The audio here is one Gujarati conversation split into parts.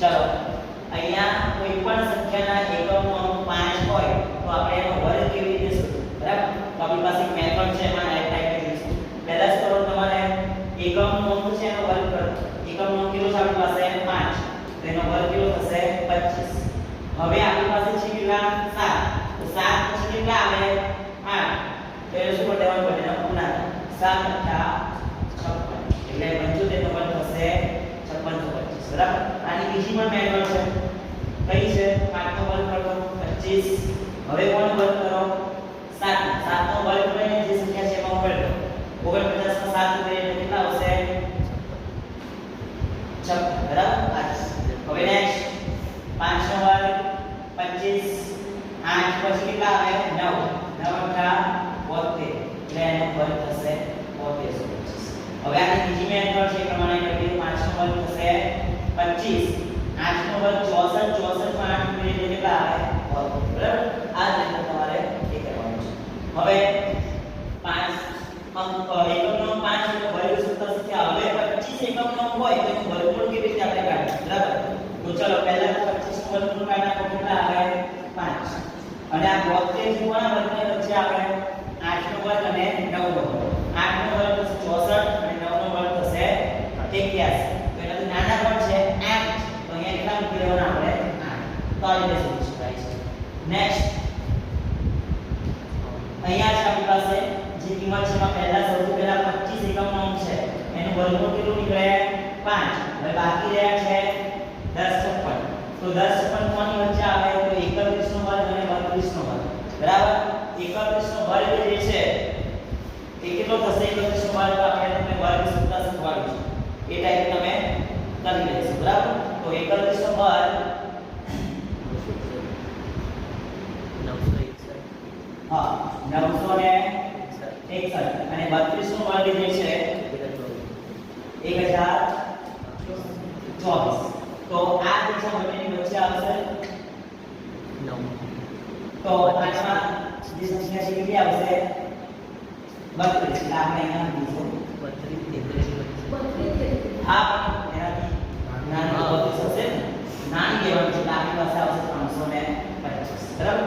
ચલો અહીંયા કોઈ પણ સંખ્યાના એકમનો અંક 5 હોય તો આપણે એનો વર્ગ કેવી રીતે શોધવું, બરાબર? તો આપણી પાસે એક મેથડ છે, એમાં આ ટાઈપ કરીશું. પહેલા શું કરો, તમારે એકમનો અંક છે એનો વર્ગ કરો. એકમનો અંક કેટલો છે આપણી પાસે? 5. તો એનો વર્ગ કેટલો થશે? 25. હવે આપણી પાસે છે કેટલા? 7. તો 7 પછી કેટલા આવે? 8. તો એ શું કરી દેવાનું? બધાનો ગુણાકાર. 7 * 56 એટલે 75 નો વર્ગ થશે 5625, બરાબર? આની બીજી પણ મેથડ છે. કઈ છે? 5 નો વર્ગ કરો 25. હવે કોનો વર્ગ કરો? 7. 7 નો વર્ગ કરીને જે સંખ્યા છે એમાં ઉમેરો. 49 માં 7 ઉમેરીએ એટલે કેટલા આવશે? 56, બરાબર? હવે નેક્સ્ટ 5 નો વર્ગ 25. 8 પછી કેટલા આવે? 9. 9 * 72 એટલે એનો વર્ગ થશે 7225. હવે આની બીજી મેથડ છે, પ્રમાણે કરીએ. 5 નો વર્ગ થશે 25. 8 નો વર્ગ 64. 64 માં 8 ઉમેરીએ એટલે કેટલા આવે? 72, બરાબર? આ જ રીતે તમારે એ કરવાનું છે. હવે 5 અંક એકમનો 5 એટલે વર્ગ સૂત્ર શીખ્યા. હવે 25 એકમનો અંક હોય તો એનું વર્ગમૂળ કેવી રીતે આપણે કાઢીએ, બરાબર? તો ચલો પહેલા 25 નું વર્ગમૂળ કાઢી નાખો. કેટલા આવે? 5. અને આ 72 કોના વર્ગને વચ્ચે આવે? 8 નો વર્ગ અને 9 નો વર્ગ. 8 નો વર્ગ થશે 64 અને 9 નો વર્ગ થશે 81. તો એનાથી નાના પણ છે 8. તો અહીંયા કેટલા મૂકી દેવાના આપણે? 8. તો આ રીતે શોધી શકાય છે. નેક્સ્ટ અહીંયા છે આપણી પાસે જે કિંમત છે એમાં પહેલા સૌથી પહેલા 25 એકમનો અંક છે એનું વર્ગમૂળ કેટલું નીકળે? 5. હવે બાકી રહ્યા છે 10 56. તો 10 56 કોની વચ્ચે આવે? તો 31 નો વર્ગ અને 32 નો વર્ગ, બરાબર? 31 નો વર્ગ જે છે એ કેટલો થશે? 31 નો વર્ગ આપણે તમને વર્ગ સૂત્ર શીખવાડ્યું છે એ ટાઈપ તમે કરી લેશો, બરાબર? તો 31 નો વર્ગ 961. હા, 961 અને 32 નો વર્ગ જે છે 1024. તો આ જે છે બંનેની વચ્ચે આવશે 9. તો આમાં જે સંખ્યા છે કેટલી આવશે? 32. એટલે આપણે અહીંયા મૂકીશું 32. હા, એનાથી નાની 32 હશે. નાની લેવાની છે એટલે આપણી પાસે આવશે 325, બરાબર?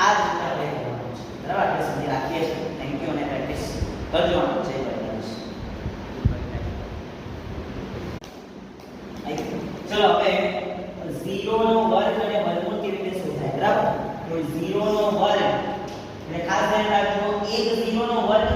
આ જ રીતે આપણે કરવાનું છે, બરાબર? આપણે સમજી રાખીએ છીએ. થેન્ક યુ અને પ્રેક્ટિસ કરજો. આનું છે ચલો હવે 0 નો વર્ગ અને વર્ગમૂળ કેવી રીતે શોધાય, બરાબર? તો 0 નો વર્ગ એટલે ખાસ ધ્યાન રાખજો, એક 0 નો વર્ગ